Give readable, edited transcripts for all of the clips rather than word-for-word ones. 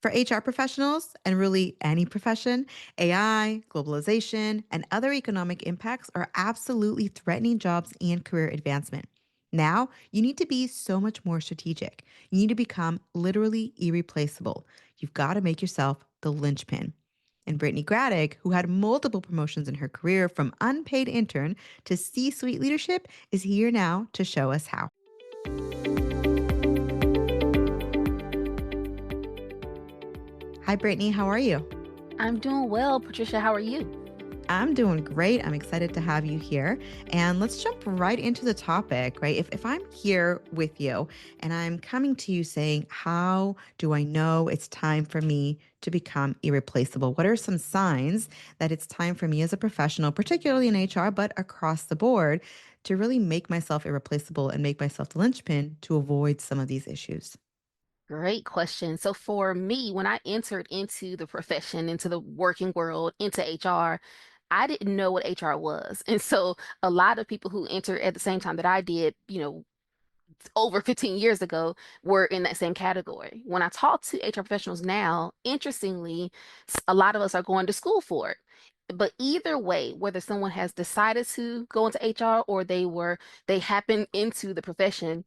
For HR professionals and really any profession, AI, globalization, and other economic impacts are absolutely threatening jobs and career advancement. Now, you need to be so much more strategic. You need to become literally irreplaceable. You've got to make yourself the linchpin. And Brittany Graddick, who had multiple promotions in her career from unpaid intern to C suite leadership, is here now to show us how. Hi, Brittany. How are you? I'm doing well, Patricia. How are you? I'm doing great. I'm excited to have you here. And let's jump right into the topic, right? If I'm here with you and I'm coming to you saying, how do I know it's time for me to become irreplaceable? What are some signs that it's time for me as a professional, particularly in HR, but across the board, to really make myself irreplaceable and make myself the linchpin to avoid some of these issues? Great question. So for me, when I entered into the profession, into the working world, into HR, I didn't know what HR was. And so a lot of people who entered at the same time that I did, over 15 years ago, were in that same category. When I talk to HR professionals now, interestingly, a lot of us are going to school for it. But either way, whether someone has decided to go into HR or they happen into the profession,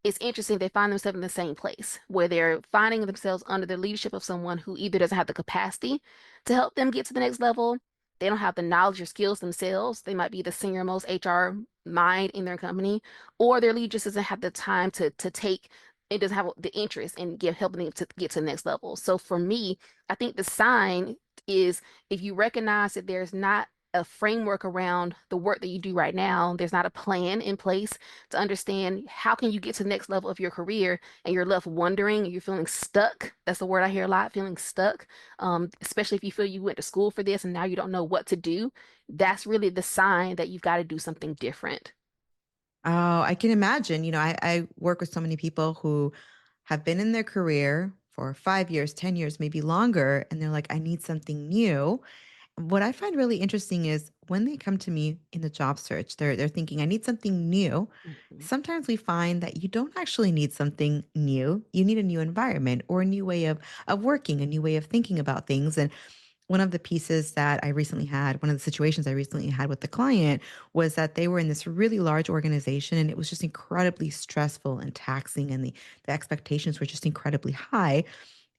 it's interesting they find themselves in the same place where they're finding themselves under the leadership of someone who either doesn't have the capacity to help them get to the next level, they don't have the knowledge or skills themselves. They might be the senior most HR mind in their company, or their lead just doesn't have the time to take it doesn't have the interest in helping them to get to the next level. So for me, I think the sign is if you recognize that there's not a framework around the work that you do right now, there's not a plan in place to understand how can you get to the next level of your career and you're left wondering, you're feeling stuck. That's the word I hear a lot, feeling stuck. Especially if you feel you went to school for this and now you don't know what to do. That's really the sign that you've got to do something different. Oh, I can imagine. I work with so many people who have been in their career for 5 years, 10 years, maybe longer, and they're like, I need something new. What I find really interesting is when they come to me in the job search, they're thinking, I need something new. Mhm. Sometimes we find that you don't actually need something new. You need a new environment or a new way of working, a new way of thinking about things. And one of the pieces that I recently had, one of the situations I recently had with the client was that they were in this really large organization and it was just incredibly stressful and taxing, and the expectations were just incredibly high.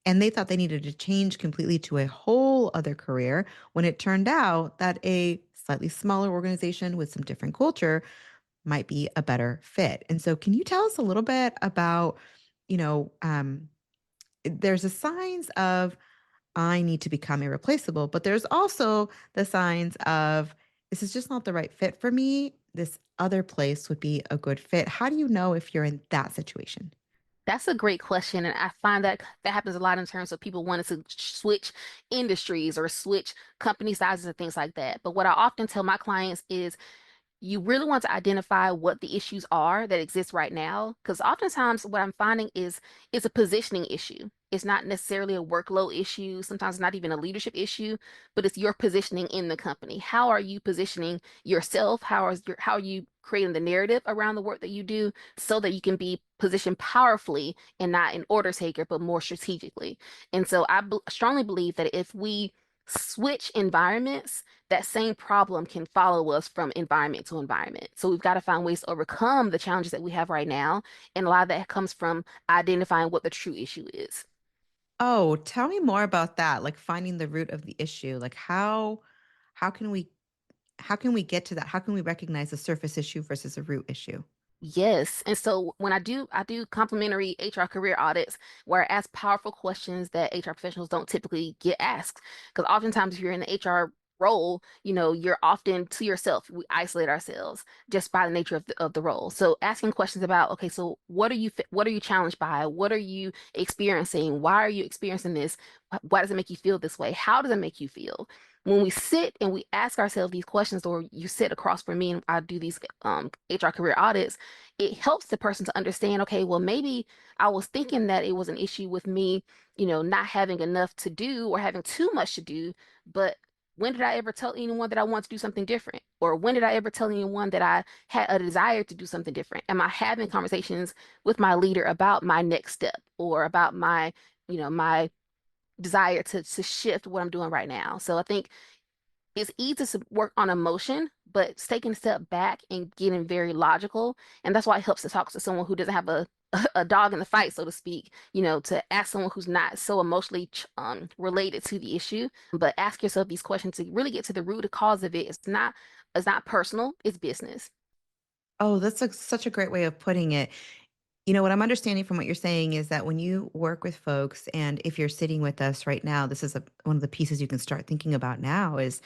And they thought they needed to change completely to a whole other career when it turned out that a slightly smaller organization with some different culture might be a better fit. And so, can you tell us a little bit about, you know, there's a signs of I need to become irreplaceable. But there's also the signs of this is just not the right fit for me. This other place would be a good fit. How do you know if you're in that situation? That's a great question. And I find that that happens a lot in terms of people wanting to switch industries or switch company sizes and things like that. But what I often tell my clients is you really want to identify what the issues are that exist right now. Because oftentimes what I'm finding is it's a positioning issue. It's not necessarily a workload issue. Sometimes it's not even a leadership issue, but it's your positioning in the company. How are you positioning yourself? How are you creating the narrative around the work that you do so that you can be positioned powerfully and not an order taker, but more strategically? And so strongly believe that if we switch environments, that same problem can follow us from environment to environment. So we've got to find ways to overcome the challenges that we have right now. And a lot of that comes from identifying what the true issue is. Oh, tell me more about that. Like finding the root of the issue. Like how can we get to that? How can we recognize a surface issue versus a root issue? Yes. And so when I do complimentary HR career audits where I ask powerful questions that HR professionals don't typically get asked. Because oftentimes if you're in the HR role, you're often to yourself. We isolate ourselves just by the nature of the role. So asking questions about, okay, so what are you challenged by? What are you experiencing? Why are you experiencing this? Why does it make you feel this way? How does it make you feel? When we sit and we ask ourselves these questions, or you sit across from me and I do these HR career audits, it helps the person to understand, okay, well, maybe I was thinking that it was an issue with me, not having enough to do or having too much to do. But when did I ever tell anyone that I want to do something different? Or when did I ever tell anyone that I had a desire to do something different? Am I having conversations with my leader about my next step or about my desire to shift what I'm doing right now. So I think it's easy to work on emotion, but it's taking a step back and getting very logical. And that's why it helps to talk to someone who doesn't have a dog in the fight, so to speak, to ask someone who's not so emotionally related to the issue, but ask yourself these questions to really get to the root cause of it. It's not personal, it's business. Oh, that's such a great way of putting it. What I'm understanding from what you're saying is that when you work with folks, and if you're sitting with us right now, this is one of the pieces you can start thinking about now is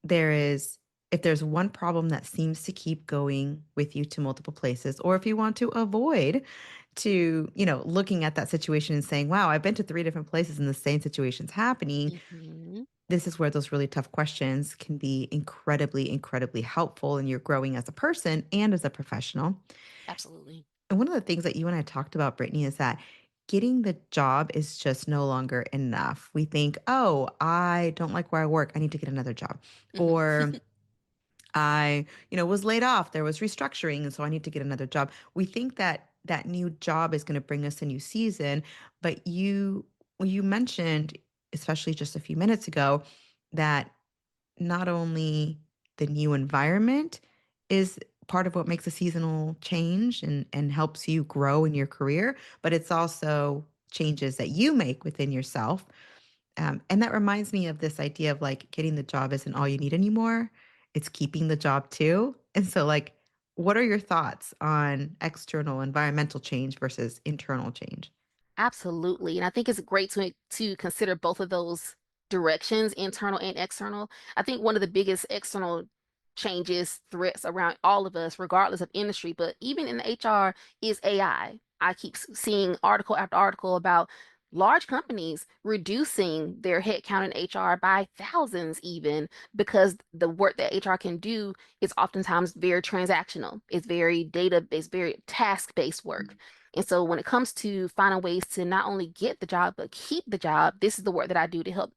there is if there's one problem that seems to keep going with you to multiple places, or if you want to avoid looking at that situation and saying, wow, I've been to three different places and the same situation's happening. Hmm. This is where those really tough questions can be incredibly, incredibly helpful in your growing as a person and as a professional. Absolutely. And one of the things that you and I talked about, Brittany, is that getting the job is just no longer enough. We think, oh, I don't like where I work. I need to get another job. Hmm. Or I was laid off. There was restructuring. And so I need to get another job. We think that that new job is going to bring us a new season. But you mentioned, especially just a few minutes ago, that not only the new environment is part of what makes a seasonal change and helps you grow in your career, but it's also changes that you make within yourself. And that reminds me of this idea of like getting the job isn't all you need anymore. It's keeping the job too. And so, like, what are your thoughts on external environmental change versus internal change? Absolutely. And I think it's great to consider both of those directions, internal and external. I think one of the biggest external changes, threats around all of us, regardless of industry, but even in HR, is AI. I keep seeing article after article about large companies reducing their headcount in HR by thousands even because the work that HR can do is oftentimes very transactional. It's very data-based, very task-based work. And so when it comes to finding ways to not only get the job, but keep the job, this is the work that I do to help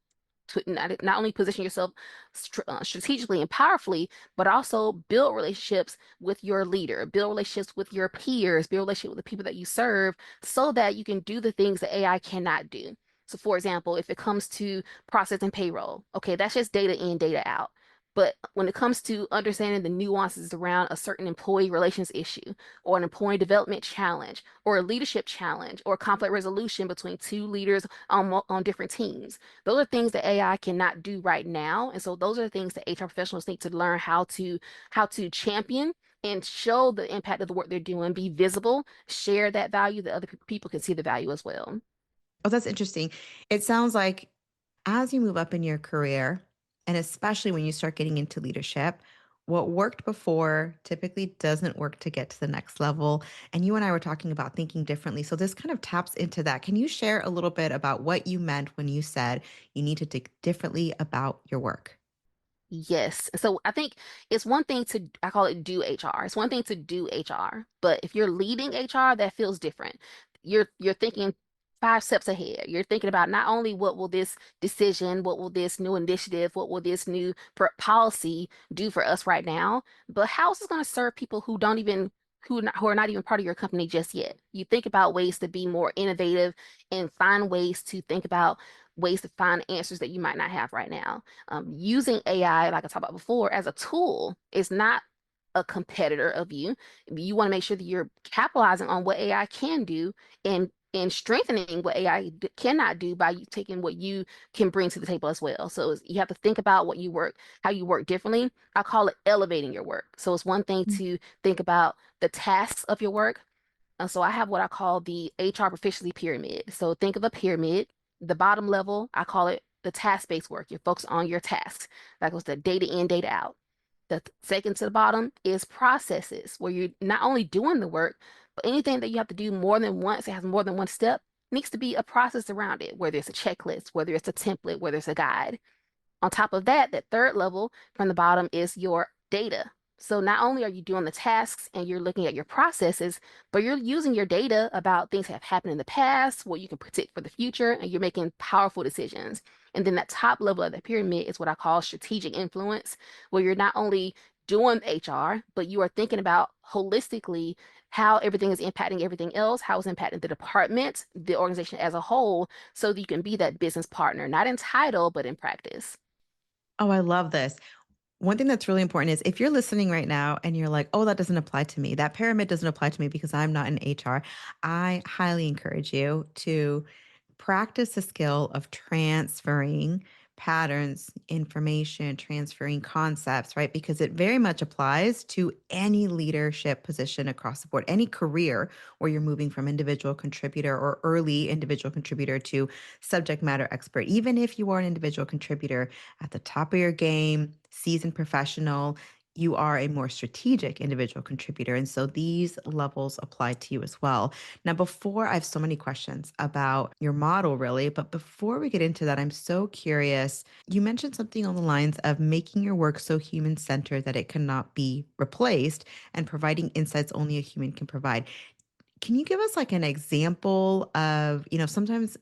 to not only position yourself strategically and powerfully, but also build relationships with your leader, build relationships with your peers, build relationships with the people that you serve so that you can do the things that AI cannot do. So for example, if it comes to processing payroll, okay, that's just data in, data out. But when it comes to understanding the nuances around a certain employee relations issue, or an employee development challenge, or a leadership challenge, or conflict resolution between two leaders on different teams. Those are things that AI cannot do right now. And so those are the things that HR professionals need to learn how to champion and show the impact of the work they're doing, be visible, share that value that other people can see the value as well. Oh, that's interesting. It sounds like as you move up in your career, and especially when you start getting into leadership, what worked before typically doesn't work to get to the next level. And you and I were talking about thinking differently. So this kind of taps into that. Can you share a little bit about what you meant when you said you need to think differently about your work? Yes. So I think it's one thing to, I call it do HR. It's one thing to do HR, but if you're leading HR, that feels different. You're thinking 5 steps ahead. You're thinking about not only what will this decision, what will this new initiative, what will this new policy do for us right now, but how is this going to serve people who don't even who are not even part of your company just yet? You think about ways to be more innovative and find ways to think about ways to find answers that you might not have right now. Using AI, like I talked about before, as a tool is not a competitor of you. You want to make sure that you're capitalizing on what AI can do and strengthening what AI cannot do by you taking what you can bring to the table as well. So you have to think about how you work differently. I call it elevating your work. So it's one thing to think about the tasks of your work, and so I have what I call the HR proficiency pyramid. So think of a pyramid. The bottom level, I call it the task-based work. You're focused on your tasks. That goes to data in, data out. The second to the bottom is processes, where you're not only doing the work, but anything that you have to do more than once, it has more than one step, needs to be a process around it, whether it's a checklist, whether it's a template, whether it's a guide. On top of that, that third level from the bottom is your data. So not only are you doing the tasks and you're looking at your processes, but you're using your data about things that have happened in the past, what you can predict for the future, and you're making powerful decisions. And then that top level of the pyramid is what I call strategic influence, where you're not only doing HR, but you are thinking about holistically how everything is impacting everything else, how it's impacting the department, the organization as a whole, so that you can be that business partner, not in title, but in practice. Oh, I love this. One thing that's really important is if you're listening right now and you're like, oh, that doesn't apply to me, that pyramid doesn't apply to me because I'm not in HR, I highly encourage you to practice the skill of transferring patterns, information, transferring concepts, right? Because it very much applies to any leadership position across the board, any career where you're moving from individual contributor or early individual contributor to subject matter expert. Even if you are an individual contributor at the top of your game, seasoned professional, you are a more strategic individual contributor. And so these levels apply to you as well. Now, before I have so many questions about your model, really, but before we get into that, I'm so curious. You mentioned something on the lines of making your work so human centered that it cannot be replaced and providing insights only a human can provide. Can you give us like an example of, sometimes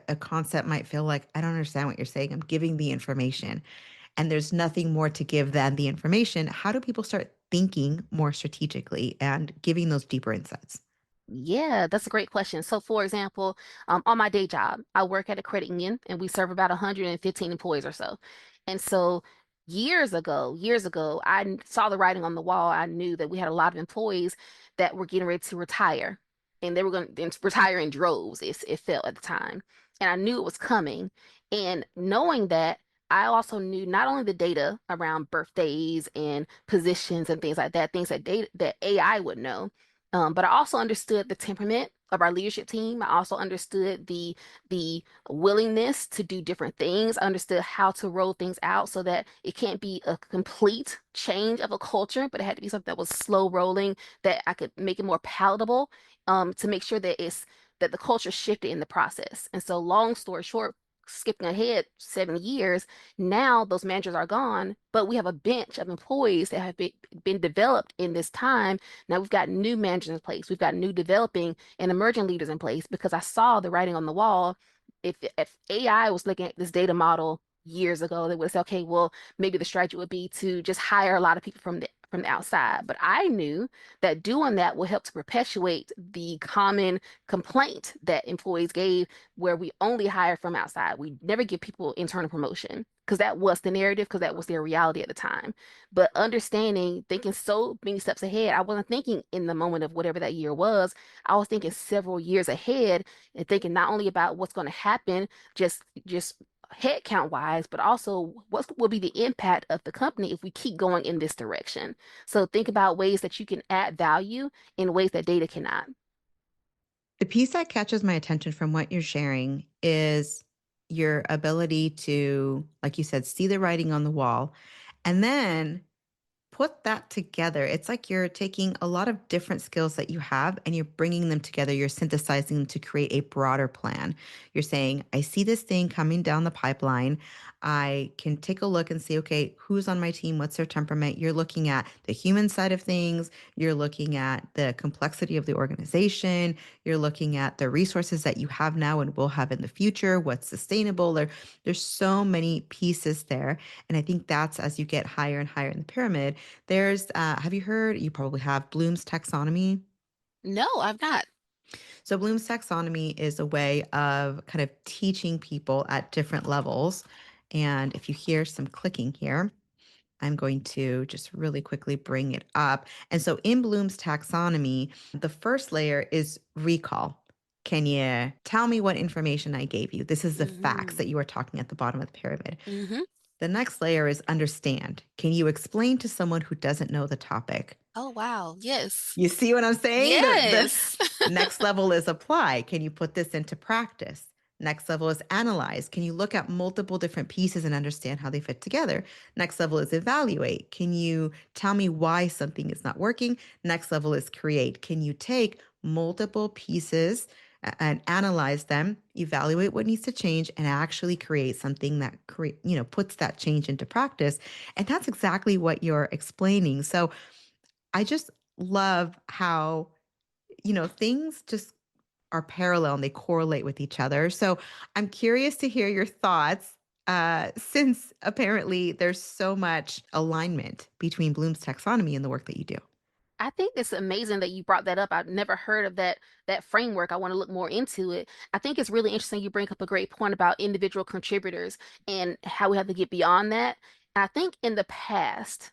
a concept might feel like, I don't understand what you're saying. I'm giving the information and there's nothing more to give than the information. How do people start thinking more strategically and giving those deeper insights? Yeah, that's a great question. So, for example, on my day job, I work at a credit union and we serve about 115 employees or so. And so, years ago, saw the writing on the wall. I knew that we had a lot of employees that were getting ready to retire, and they were going to retire in droves, it felt at the time. And I knew it was coming. And knowing that, I also knew not only the data around birthdays and positions and things like that, things that AI would know, but I also understood the temperament of our leadership team. I also understood the willingness to do different things. I understood how to roll things out so that it can't be a complete change of a culture, but it had to be something that was slow rolling, that I could make it more palatable, to make sure that the culture shifted in the process. And so, long story short, skipping ahead 7 years, now those managers are gone, but we have a bench of employees that have been developed in this time. Now we've got new managers in place. We've got new developing and emerging leaders in place because I saw the writing on the wall. If AI was looking at this data model years ago, they would say, okay, well, maybe the strategy would be to just hire a lot of people from the outside. But I knew that doing that would help to perpetuate the common complaint that employees gave, where we only hire from outside. We never give people internal promotion because that was the narrative, because that was their reality at the time. But understanding, thinking so many steps ahead, I wasn't thinking in the moment of whatever that year was. I was thinking several years ahead and thinking not only about what's going to happen, just head count wise, but also what will be the impact of the company if we keep going in this direction. So think about ways that you can add value in ways that data cannot. The piece that catches my attention from what you're sharing is your ability to, like you said, see the writing on the wall and then put that together. It's like you're taking a lot of different skills that you have and you're bringing them together. You're synthesizing them to create a broader plan. You're saying, I see this thing coming down the pipeline. I can take a look and see, okay, who's on my team? What's their temperament? You're looking at the human side of things. You're looking at the complexity of the organization. You're looking at the resources that you have now and will have in the future. What's sustainable? There's so many pieces there. And I think that's as you get higher and higher in the pyramid, have you heard, you probably have Bloom's taxonomy? No, I've not. So, Bloom's taxonomy is a way of kind of teaching people at different levels. And if you hear some clicking here, I'm going to just really quickly bring it up. And so, in Bloom's taxonomy, the first layer is recall. Can you tell me what information I gave you? This is the facts Hmm. that you are talking at the bottom of the pyramid. Hmm. The next layer is understand. Can you explain to someone who doesn't know the topic? Oh, wow. Yes. You see what I'm saying? The Yes. next level is apply. Can you put this into practice? Next level is analyze. Can you look at multiple different pieces and understand how they fit together? Next level is evaluate. Can you tell me why something is not working? Next level is create. Can you take multiple pieces and analyze them, evaluate what needs to change, and actually create something that puts that change into practice? And that's exactly what you're explaining. So I just love how, things just are parallel and they correlate with each other. So I'm curious to hear your thoughts. since apparently there's so much alignment between Bloom's taxonomy and the work that you do. I think it's amazing that you brought that up. I've never heard of that framework. I want to look more into it. I think it's really interesting you bring up a great point about individual contributors and how we have to get beyond that. I think in the past,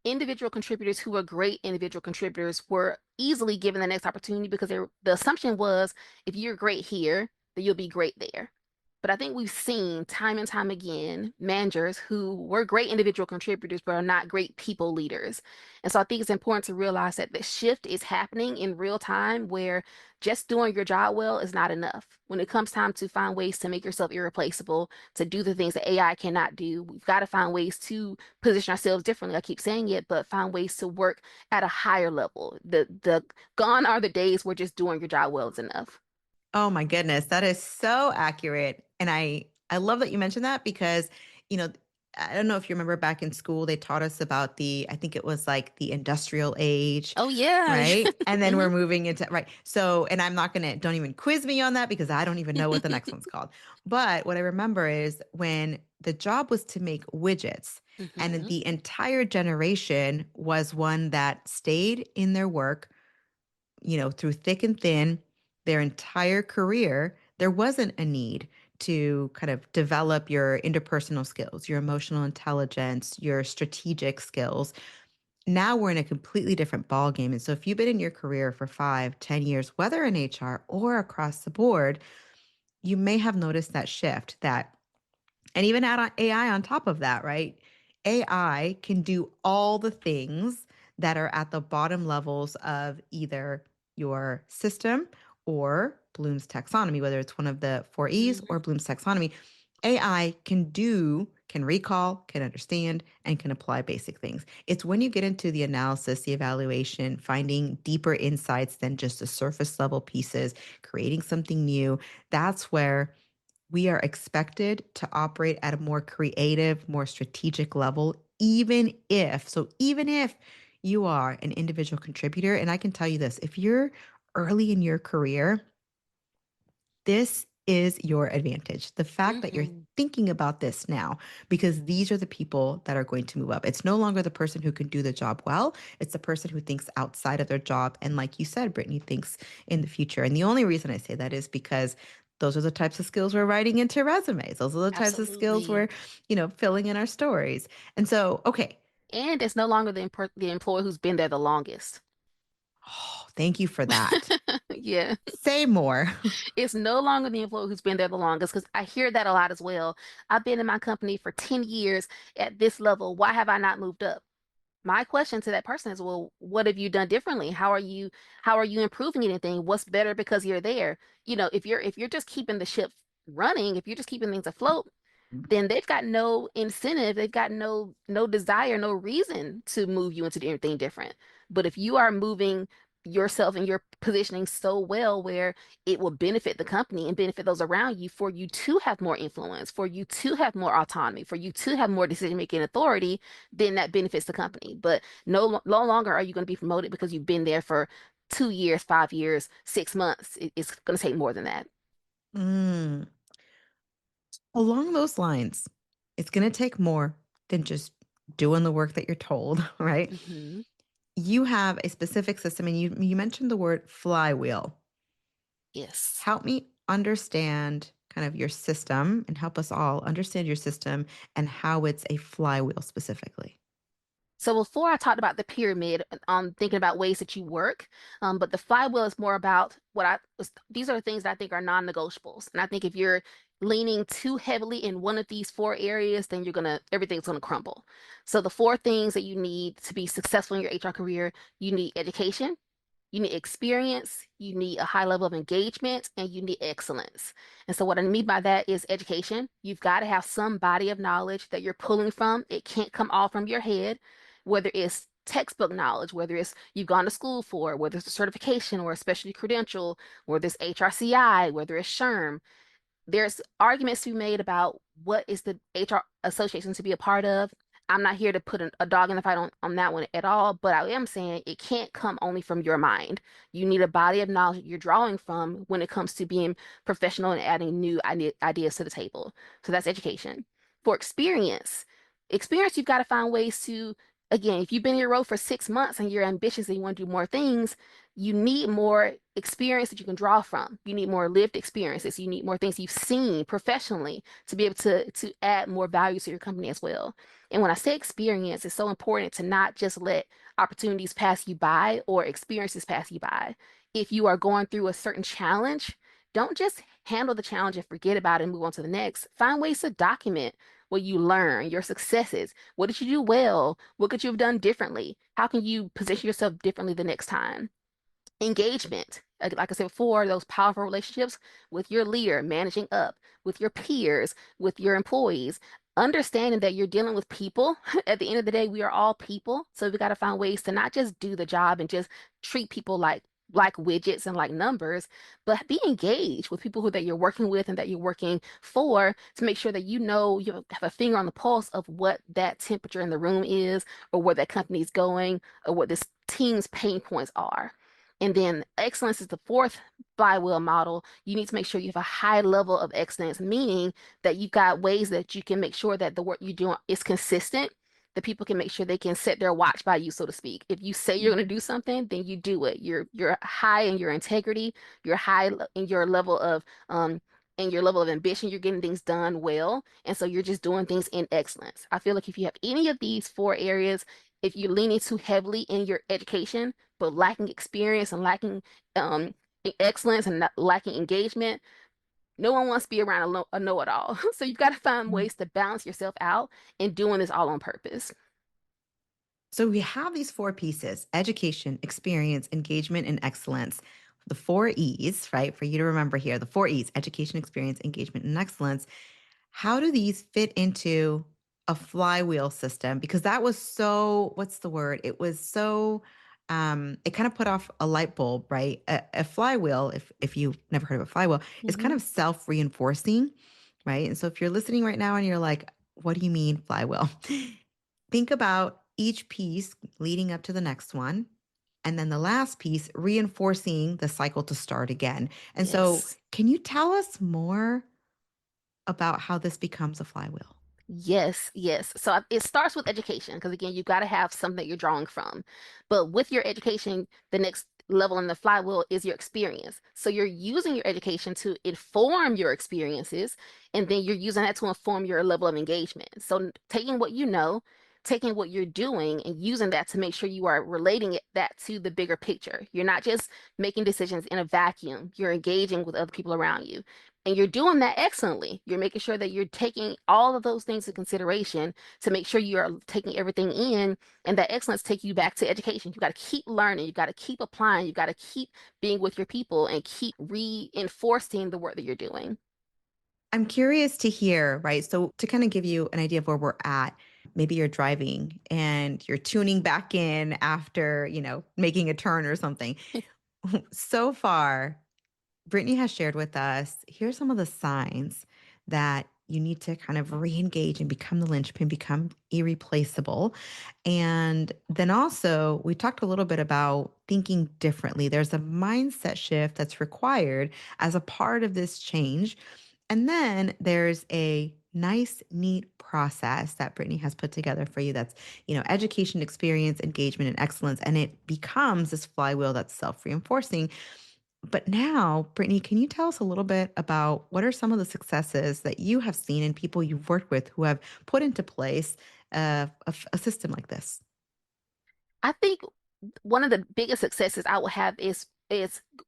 individual contributors who were great individual contributors were easily given the next opportunity because the assumption was if you're great here, then you'll be great there. But I think we've seen time and time again managers who were great individual contributors but are not great people leaders. And so I think it's important to realize that the shift is happening in real time where just doing your job well is not enough. When it comes time to find ways to make yourself irreplaceable, to do the things that AI cannot do, we've got to find ways to position ourselves differently. I keep saying it, but find ways to work at a higher level. The gone are the days where just doing your job well is enough. Oh my goodness, that is so accurate. And I love that you mentioned that because, you know, I don't know if you remember back in school, they taught us about the, I think it was like the industrial age, Oh yeah. right? And then we're Mhm. moving into, right. So, and I'm not going to, don't even quiz me on that because I don't even know what the next one's called. But what I remember is when the job was to make widgets, and Mhm. the entire generation was one that stayed in their work, through thick and thin, their entire career, there wasn't a need to kind of develop your interpersonal skills, your emotional intelligence, your strategic skills. Now we're in a completely different ballgame. And so if you've been in your career for 5, 10 years, whether in HR or across the board, you may have noticed that shift that and even add on AI on top of that, right? AI can do all the things that are at the bottom levels of either your system or Bloom's taxonomy, whether it's one of the four E's Mhm. or Bloom's taxonomy. AI can recall, can understand, and can apply basic things. It's when you get into the analysis, the evaluation, finding deeper insights than just the surface level pieces, creating something new, that's where we are expected to operate at a more creative, more strategic level, even if you are an individual contributor. And I can tell you this, if you're early in your career, this is your advantage. The fact that you're Mhm. thinking about this now, because these are the people that are going to move up. It's no longer the person who can do the job well. It's the person who thinks outside of their job. And like you said, Brittany thinks in the future. And the only reason I say that is because those are the types of skills we're writing into resumes. Those are the types of skills Absolutely. we're filling in our stories. And so, okay. And it's no longer the employee who's been there the longest. Oh, thank you for that. Yeah. Say more. It's no longer the employee who's been there the longest because I hear that a lot as well. I've been in my company for 10 years at this level. Why have I not moved up? My question to that person is, well, what have you done differently? How are you improving anything? What's better because you're there? If you're just keeping the ship running, if you're just keeping things afloat, then they've got no incentive, they've got no desire, no reason to move you into anything different. But if you are moving yourself and your positioning so well where it will benefit the company and benefit those around you for you to have more influence, for you to have more autonomy, for you to have more decision-making authority, then that benefits the company. But no longer are you going to be promoted because you've been there for 2 years, 5 years, 6 months. It's going to take more than that. Mm. Along those lines, it's going to take more than just doing the work that you're told, right? Hmm. You have a specific system, and you mentioned the word flywheel. Yes. Help me understand kind of your system and help us all understand your system and how it's a flywheel specifically. So before I talked about the pyramid on thinking about ways that you work, but the flywheel is more about these are the things that I think are non-negotiables. And I think if you're leaning too heavily in one of these four areas, then everything's gonna crumble. So the four things that you need to be successful in your HR career, you need education, you need experience, you need a high level of engagement, and you need excellence. And so, what I mean by that is education. You've got to have some body of knowledge that you're pulling from. It can't come all from your head, whether it's textbook knowledge, whether it's you've gone to school for, whether it's a certification or a specialty credential, whether it's HRCI, whether it's SHRM. There's arguments to be made about what is the HR association to be a part of. I'm not here to put a dog in the fight on that one at all, but I am saying it can't come only from your mind. You need a body of knowledge you're drawing from when it comes to being professional and adding new ideas to the table. So that's education. For experience, you've got to find ways to, again, if you've been in your role for 6 months and you're ambitious and you want to do more things, you need more experience that you can draw from. You need more lived experiences. You need more things you've seen professionally to be able to add more value to your company as well. And when I say experience, it's so important to not just let opportunities pass you by or experiences pass you by. If you are going through a certain challenge, don't just handle the challenge and forget about it and move on to the next. Find ways to document what you learn, your successes. What did you do well? What could you have done differently? How can you position yourself differently the next time? Engagement. Like I said before, those powerful relationships with your leader, managing up, with your peers, with your employees, understanding that you're dealing with people. At the end of the day, we are all people. So we got to find ways to not just do the job and just treat people like widgets and like numbers, but be engaged with people who that you're working with and that you're working for to make sure that you know you have a finger on the pulse of what that temperature in the room is, or where that company is going, or what this team's pain points are. And then excellence is the fourth flywheel model. You need to make sure you have a high level of excellence, meaning that you've got ways that you can make sure that the work you're doing is consistent. The people can make sure they can set their watch by you, so to speak. If you say you're going to do something, then you do it. You're high in your integrity. You're high in your level of ambition. You're getting things done well, and so you're just doing things in excellence. I feel like if you have any of these four areas, if you're leaning too heavily in your education but lacking experience and lacking um, excellence and lacking engagement, no one wants to be around a know-it-all. So you've got to find Mhm. ways to balance yourself out and doing this all on purpose. So we have these four pieces: education, experience, engagement, and excellence. The four E's, right? For you to remember here, the four E's: education, experience, engagement, and excellence. How do these fit into a flywheel system? Because that was so, what's the word? It was so, it kind of put off a light bulb, right? A flywheel, if you've never heard of a flywheel, is kind Hmm. of self-reinforcing, right? And so if you're listening right now and you're like, what do you mean flywheel? Think about each piece leading up to the next one. And then the last piece reinforcing the cycle to start again. And so, Yes. can you tell us more about how this becomes a flywheel? Yes, yes. So it starts with education because again, you've got to have something that you're drawing from. But with your education, the next level in the flywheel is your experience. So you're using your education to inform your experiences, and then you're using that to inform your level of engagement. So taking what you know, taking what you're doing, and using that to make sure you are relating that to the bigger picture. You're not just making decisions in a vacuum. You're engaging with other people around you. And you're doing that excellently. You're making sure that you're taking all of those things into consideration to make sure you are taking everything in, and that excellence take you back to education. You got to keep learning, you got to keep applying, you got to keep being with your people and keep reinforcing the work that you're doing. I'm curious to hear, right? So, to kind of give you an idea of where we're at, maybe you're driving and you're tuning back in after, making a turn or something. So far, Brittany has shared with us, here's some of the signs that you need to kind of re-engage and become the linchpin, become irreplaceable. And then also, we talked a little bit about thinking differently. There's a mindset shift that's required as a part of this change. And then there's a nice, neat process that Brittany has put together for you that's, education, experience, engagement, and excellence. And it becomes this flywheel that's self reinforcing. But now, Brittany, can you tell us a little bit about what are some of the successes that you have seen in people you've worked with who have put into place a system like this? I think one of the biggest successes I will have is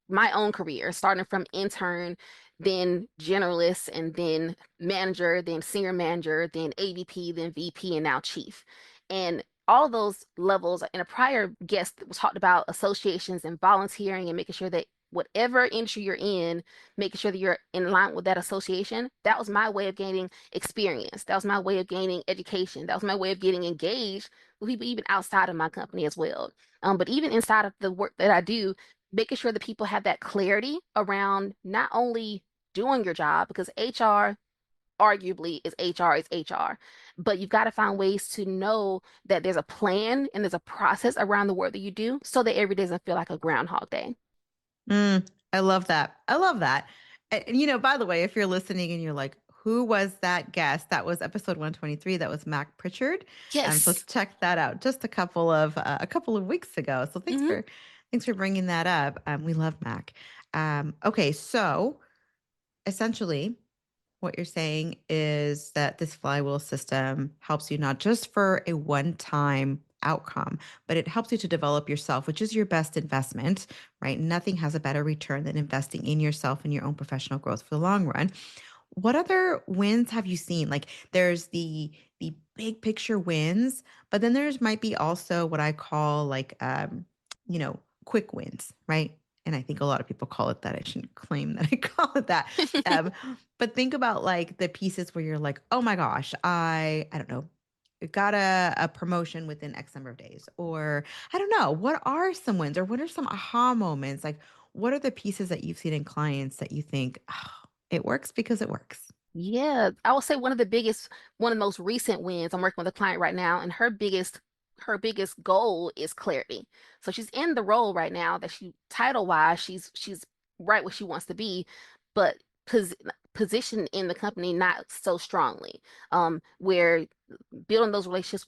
my own career, starting from intern, then generalist, and then manager, then senior manager, then AVP, then VP, and now chief. And all of those levels in a prior guest was talked about associations and volunteering and making sure that whatever industry you're in, making sure that you're in line with that association. That was my way of gaining experience. That was my way of gaining education. That was my way of getting engaged with people even outside of my company as well. But even inside of the work that I do, making sure that people have that clarity around not only doing your job, because HR arguably is HR is HR. But you've got to find ways to know that there's a plan and there's a process around the work that you do so that every day doesn't feel like a Groundhog Day. I love that. I love that. By the way, if you're listening and you're like, who was that guest? That was episode 123. That was Mac Pritchard. So Yes. check that out. Just a couple of weeks ago. So Hmm. thanks for bringing that up. We love Mac. Okay, so essentially, what you're saying is that this flywheel system helps you not just for a one time outcome, but it helps you to develop yourself, which is your best investment, right? Nothing has a better return than investing in yourself and your own professional growth for the long run. What other wins have you seen? Like there's the big picture wins, but then there's might be also what I call like quick wins, right? And I think a lot of people call it that. I shouldn't claim that I call it that. Um, but think about like the pieces where you're like, oh my gosh, I don't know, got a promotion within X number of days. Or I don't know, what are some wins or what are some aha moments? Like what are the pieces that you've seen in clients that you think, oh, it works because it works? Yeah, I would say one of the most recent wins. I'm working with a client right now, and her biggest goal is clarity. So she's in the role right now that title wise, she's right where she wants to be, but pos positioned in the company not so strongly. Where building those relationships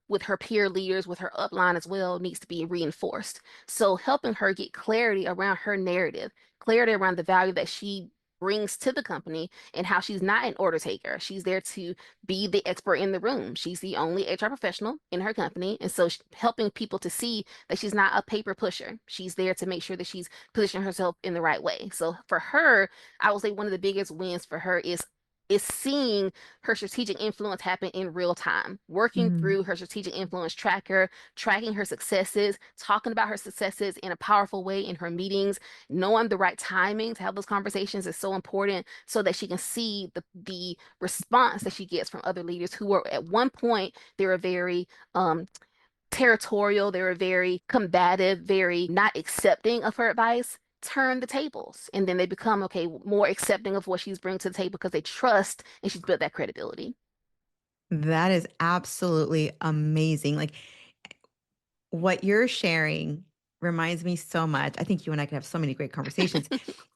with her peer leaders, with her upline as well, needs to be reinforced. So helping her get clarity around her narrative, clarity around the value that she brings to the company and how she's not an order taker. She's there to be the expert in the room. She's the only HR professional in her company. And so helping people to see that she's not a paper pusher. She's there to make sure that she's positioning herself in the right way. So for her, I would say one of the biggest wins for her is seeing her strategic influence happen in real time, working Mm. through her strategic influence tracker, tracking her successes, talking about her successes in a powerful way in her meetings, knowing the right timing to have those conversations is so important so that she can see the response that she gets from other leaders who were at one point they were very territorial, they were very combative, very not accepting of her advice. Turn the tables, and then they become okay, more accepting of what she's bringing to the table because they trust and she's built that credibility. That is absolutely amazing. Like what you're sharing reminds me so much. I think you and I could have so many great conversations.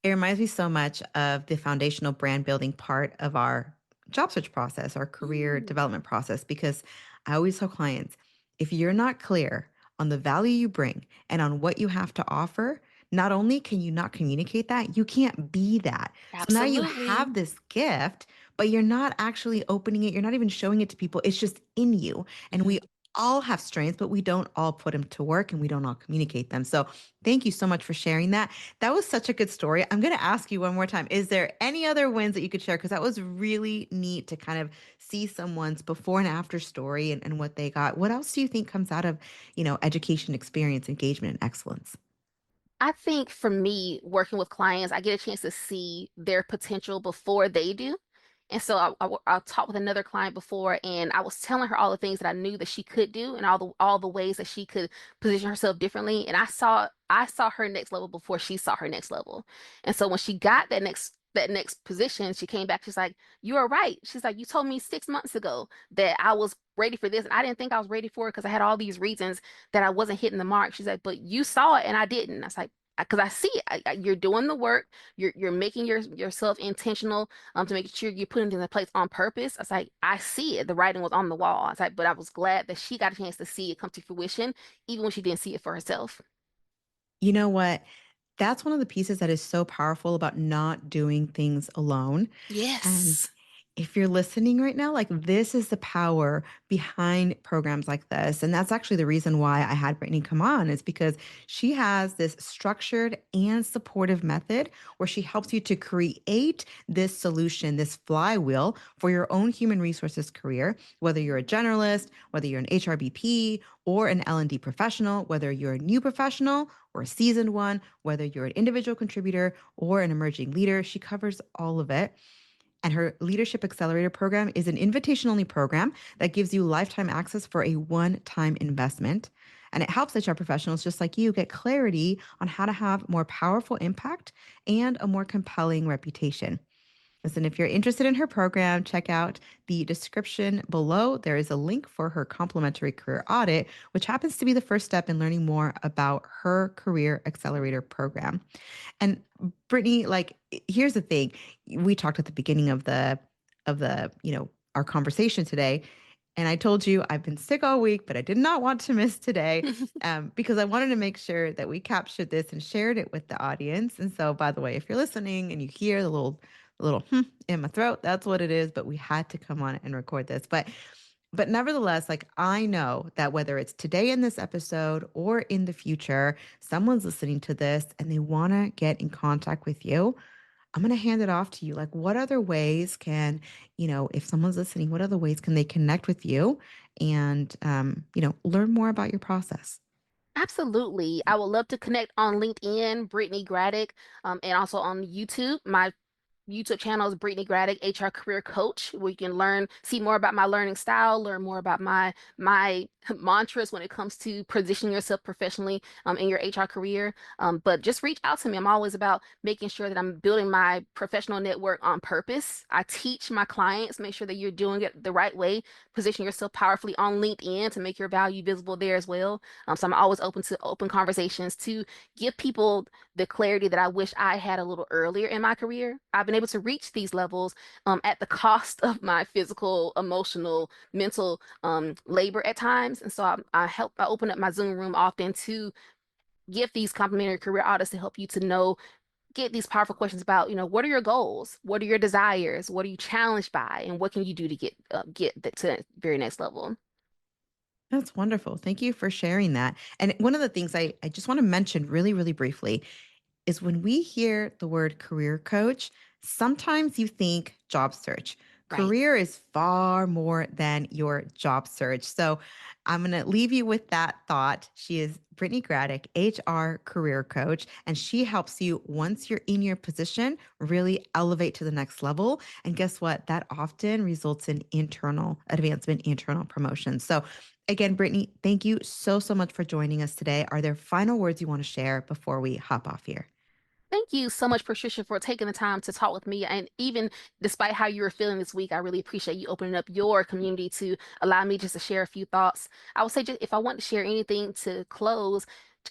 It reminds me so much of the foundational brand building part of our job search process, our career Mm, development process, because I always tell clients if you're not clear on the value you bring and on what you have to offer, not only can you not communicate that, you can't be that. So now you absolutely. have this gift, but you're not actually opening it. You're not even showing it to people. It's just in you. And Mhm. we all have strengths, but we don't all put them to work and we don't all communicate them. So thank you so much for sharing that. That was such a good story. I'm going to ask you one more time. Is there any other wins that you could share? Because that was really neat to kind of see someone's before and after story and what they got. What else do you think comes out of, education, experience, engagement, and excellence? I think for me, working with clients, I get a chance to see their potential before they do. And so I talked with another client before, and I was telling her all the things that I knew that she could do, and all the ways that she could position herself differently. And I saw her next level before she saw her next level. And so when she got that next position, she came back. She's like, "You are right." She's like, "You told me 6 months ago that I was ready for this, and I didn't think I was ready for it because I had all these reasons that I wasn't hitting the mark." She's like, "But you saw it, and I didn't." I was like, "Because I see it. You're doing the work. You're making yourself intentional to make sure you're putting things in place on purpose." I was like, "I see it. The writing was on the wall." I was like, but I was glad that she got a chance to see it come to fruition, even when she didn't see it for herself. You know what? That's one of the pieces that is so powerful about not doing things alone. And Yes. if you're listening right now, like this is the power behind programs like this. And that's actually the reason why I had Brittany come on, is because she has this structured and supportive method where she helps you to create this solution, this flywheel for your own human resources career, whether you're a generalist, whether you're an HRBP or an L&D professional, whether you're a new professional or a seasoned one, whether you're an individual contributor or an emerging leader. She covers all of it. And her Leadership Accelerator program is an invitation only program that gives you lifetime access for a one time investment. And it helps HR professionals just like you get clarity on how to have more powerful impact and a more compelling reputation. Listen, if you're interested in her program, check out the description below. There is a link for her complimentary career audit, which happens to be the first step in learning more about her career accelerator program. And Brittany, like, here's the thing. We talked at the beginning of our conversation today. And I told you I've been sick all week, but I did not want to miss today because I wanted to make sure that we captured this and shared it with the audience. And so, by the way, if you're listening and you hear the little in my throat, that's what it is. But we had to come on and record this. But nevertheless, like I know that whether it's today in this episode or in the future, someone's listening to this and they want to get in contact with you. I'm going to hand it off to you. Like, what other ways can, if someone's listening, what other ways can they connect with you and, learn more about your process? Absolutely. I would love to connect on LinkedIn, Brittany Graddick, and also on YouTube. My YouTube channel is Bryttani Graddick, HR career coach, where you can see more about my learning style, learn more about my mantras when it comes to positioning yourself professionally in your HR career. But just reach out to me. I'm always about making sure that I'm building my professional network on purpose. I teach my clients, make sure that you're doing it the right way. Position yourself powerfully on LinkedIn to make your value visible there as well. So I'm always open to open conversations to give people the clarity that I wish I had a little earlier in my career. I've been able to reach these levels at the cost of my physical, emotional, mental labor at times. And so I open up my Zoom room often to give these complimentary career audits to help you to get these powerful questions about, what are your goals? What are your desires? What are you challenged by? And what can you do to to that very next level? That's wonderful. Thank you for sharing that. And one of the things I just want to mention really, really briefly is when we hear the word career coach, sometimes you think job search. Right. Career is far more than your job search. So I'm going to leave you with that thought. She is Bryttani Graddick, HR career coach, and she helps you once you're in your position, really elevate to the next level. And guess what? That often results in internal advancement, internal promotion. So again, Brittany, thank you so, so much for joining us today. Are there final words you want to share before we hop off here? Thank you so much, Patricia, for taking the time to talk with me. And even despite how you were feeling this week, I really appreciate you opening up your community to allow me just to share a few thoughts. I would say, just, if I want to share anything to close,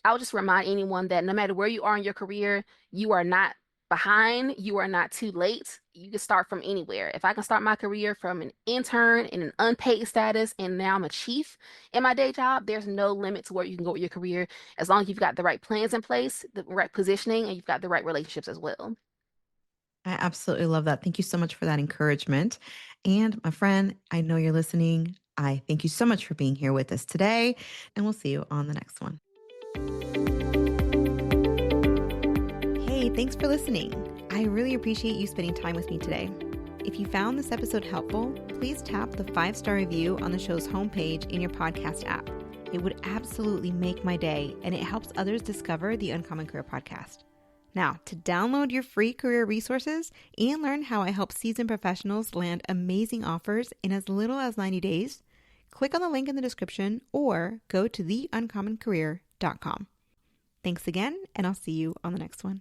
I would just remind anyone that no matter where you are in your career, you are not behind, you are not too late. You can start from anywhere. If I can start my career from an intern in an unpaid status, and now I'm a chief in my day job, there's no limit to where you can go with your career as long as you've got the right plans in place, the right positioning, and you've got the right relationships as well. I absolutely love that. Thank you so much for that encouragement. And my friend, I know you're listening. I thank you so much for being here with us today, and we'll see you on the next one. Hey, thanks for listening. I really appreciate you spending time with me today. If you found this episode helpful, please tap the 5-star review on the show's homepage in your podcast app. It would absolutely make my day, and it helps others discover the Uncommon Career Podcast. Now, to download your free career resources and learn how I help seasoned professionals land amazing offers in as little as 90 days, click on the link in the description or go to theuncommoncareer.com. Thanks again, and I'll see you on the next one.